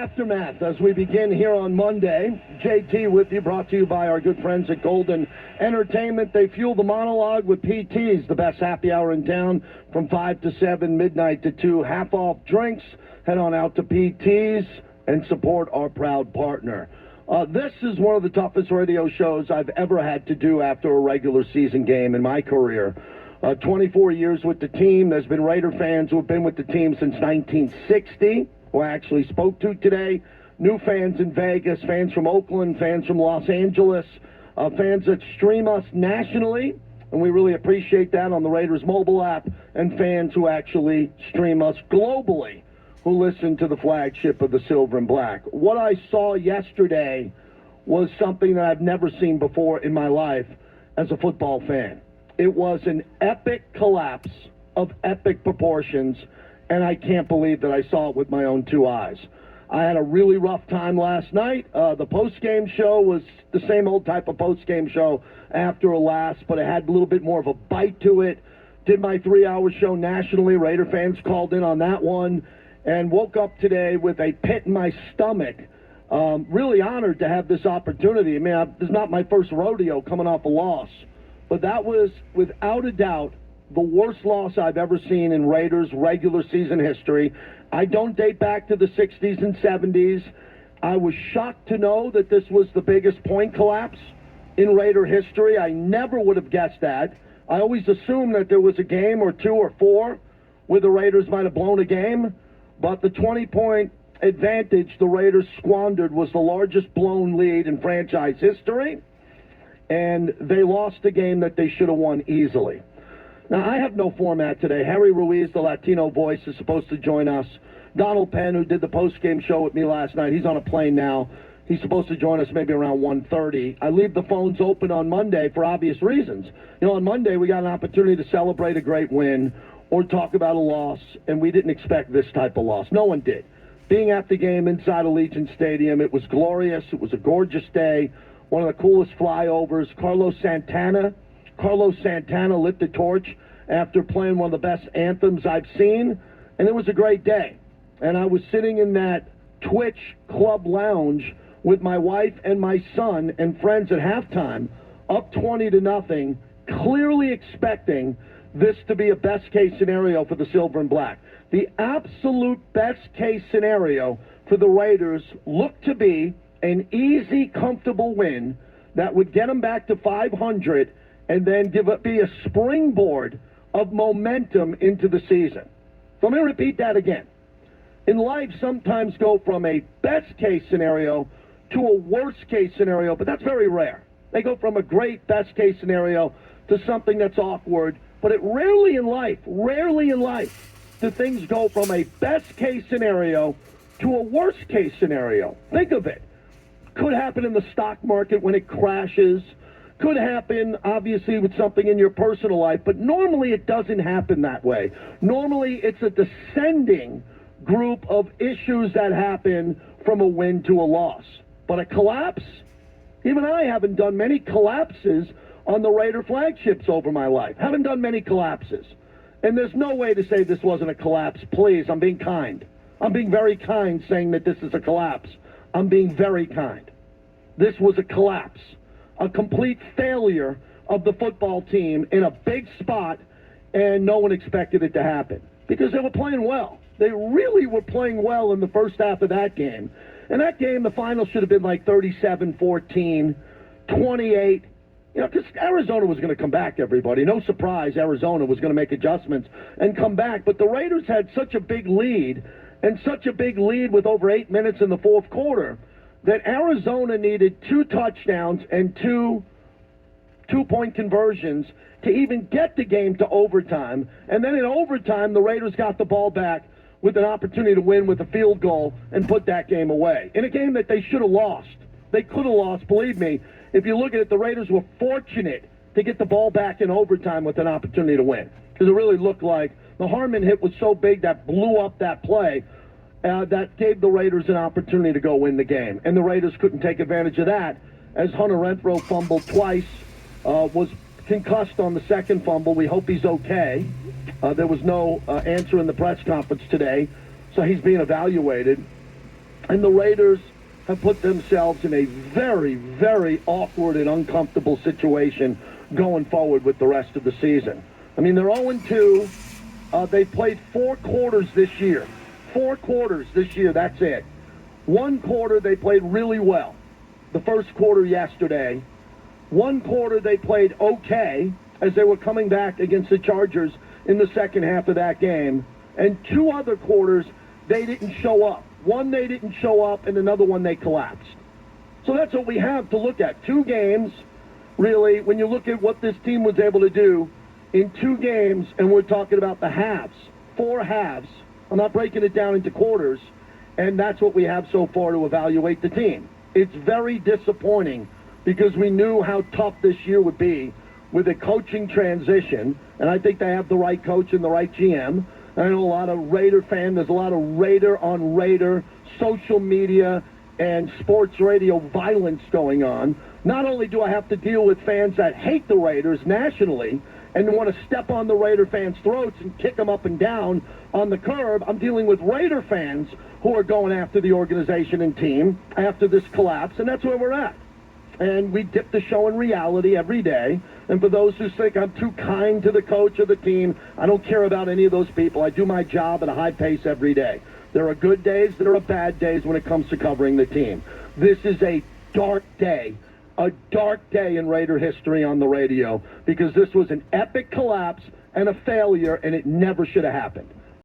Aftermath as we begin here on Monday. JT with you, brought to you by our good friends at Golden Entertainment. They fuel the monologue with PTs, the best happy hour in town from 5 to 7, midnight to 2. Half off drinks. Head on out to PTs and support our proud partner. This is one of the toughest radio shows I've ever had to do after a regular season game in my career. 24 years with the team. There's been Raider fans who have been with the team since 1960. Who I actually spoke to today. New fans in Vegas, fans from Oakland, fans from Los Angeles, fans that stream us nationally, and we really appreciate that on the Raiders mobile app, and fans who actually stream us globally, who listen to the flagship of the Silver and Black. What I saw yesterday was something that I've never seen before in my life as a football fan. It was an epic collapse of epic proportions, and I can't believe that I saw it with my own two eyes. I had a really rough time last night. The post-game show was the same old type of post-game show after a loss, but it had a little bit more of a bite to it. Did my 3-hour show nationally. Raider fans called in on that one, and woke up today with a pit in my stomach. Really honored to have this opportunity. I mean, this is not my first rodeo coming off a loss, but that was, without a doubt, the worst loss I've ever seen in Raiders regular season history. I don't date back to the 60s and 70s. I was shocked to know that this was the biggest point collapse in Raider history. I never would have guessed that. I always assumed that there was a game or two or four where the Raiders might have blown a game, but the 20-point advantage the Raiders squandered was the largest blown lead in franchise history, and they lost a game that they should have won easily. Now, I have no format today. Harry Ruiz, the Latino voice, is supposed to join us. Donald Penn, who did the post-game show with me last night, he's on a plane now. He's supposed to join us maybe around 1:30. I leave the phones open on Monday for obvious reasons. You know, on Monday we got an opportunity to celebrate a great win or talk about a loss, and we didn't expect this type of loss. No one did. Being at the game inside Allegiant Stadium, it was glorious. It was a gorgeous day. One of the coolest flyovers. Carlos Santana lit the torch after playing one of the best anthems I've seen, and it was a great day. And I was sitting in that Twitch club lounge with my wife and my son and friends at halftime, up 20-0, clearly expecting this to be a best-case scenario for the Silver and Black. The absolute best-case scenario for the Raiders looked to be an easy, comfortable win that would get them back to 500 and then be a springboard of momentum into the season. So let me repeat that again. In life, sometimes go from a best-case scenario to a worst-case scenario, but that's very rare. They go from a great best-case scenario to something that's awkward, but rarely in life do things go from a best-case scenario to a worst-case scenario. Think of it. Could happen in the stock market when it crashes. Could happen, obviously, with something in your personal life, but normally it doesn't happen that way. Normally it's a descending group of issues that happen from a win to a loss. But a collapse? Even I haven't done many collapses on the Raider flagships over my life. Haven't done many collapses. And there's no way to say this wasn't a collapse. Please, I'm being kind. I'm being very kind saying that this is a collapse. I'm being very kind. This was a collapse. A complete failure of the football team in a big spot, and no one expected it to happen because they were playing well. They really were playing well in the first half of that game. And that game, the final should have been like 37-14, 28. You know, because Arizona was going to come back, everybody. No surprise, Arizona was going to make adjustments and come back. But the Raiders had such a big lead, and such a big lead with over 8 minutes in the fourth quarter, that Arizona needed 2 touchdowns and two-point conversions to even get the game to overtime. And then in overtime, the Raiders got the ball back with an opportunity to win with a field goal and put that game away. In a game that they should have lost. They could have lost, believe me. If you look at it, the Raiders were fortunate to get the ball back in overtime with an opportunity to win. Because it really looked like the Harmon hit was so big that blew up that play. That gave the Raiders an opportunity to go win the game. And the Raiders couldn't take advantage of that as Hunter Renfrow fumbled twice, was concussed on the second fumble. We hope he's okay. There was no answer in the press conference today, so he's being evaluated. And the Raiders have put themselves in a very, very awkward and uncomfortable situation going forward with the rest of the season. I mean, they're 0-2. They played 4 quarters this year. 4 quarters this year, that's it. 1 quarter they played really well. The first quarter yesterday. 1 quarter they played okay as they were coming back against the Chargers in the second half of that game. And 2 other quarters they didn't show up. One they didn't show up, and another one they collapsed. So that's what we have to look at. 2 games, really, when you look at what this team was able to do in 2 games, and we're talking about the halves, 4 halves. I'm not breaking it down into quarters, and that's what we have so far to evaluate the team. It's very disappointing because we knew how tough this year would be with a coaching transition, and I think they have the right coach and the right GM. I know a lot of Raider fans, there's a lot of Raider on Raider social media and sports radio violence going on. Not only do I have to deal with fans that hate the Raiders nationally and want to step on the Raider fans' throats and kick them up and down on the curb, I'm dealing with Raider fans who are going after the organization and team after this collapse, and that's where we're at. And we dip the show in reality every day. And for those who think I'm too kind to the coach or the team, I don't care about any of those people. I do my job at a high pace every day. There are good days, there are bad days when it comes to covering the team. This is a dark day in Raider history on the radio because this was an epic collapse and a failure, and it never should have happened.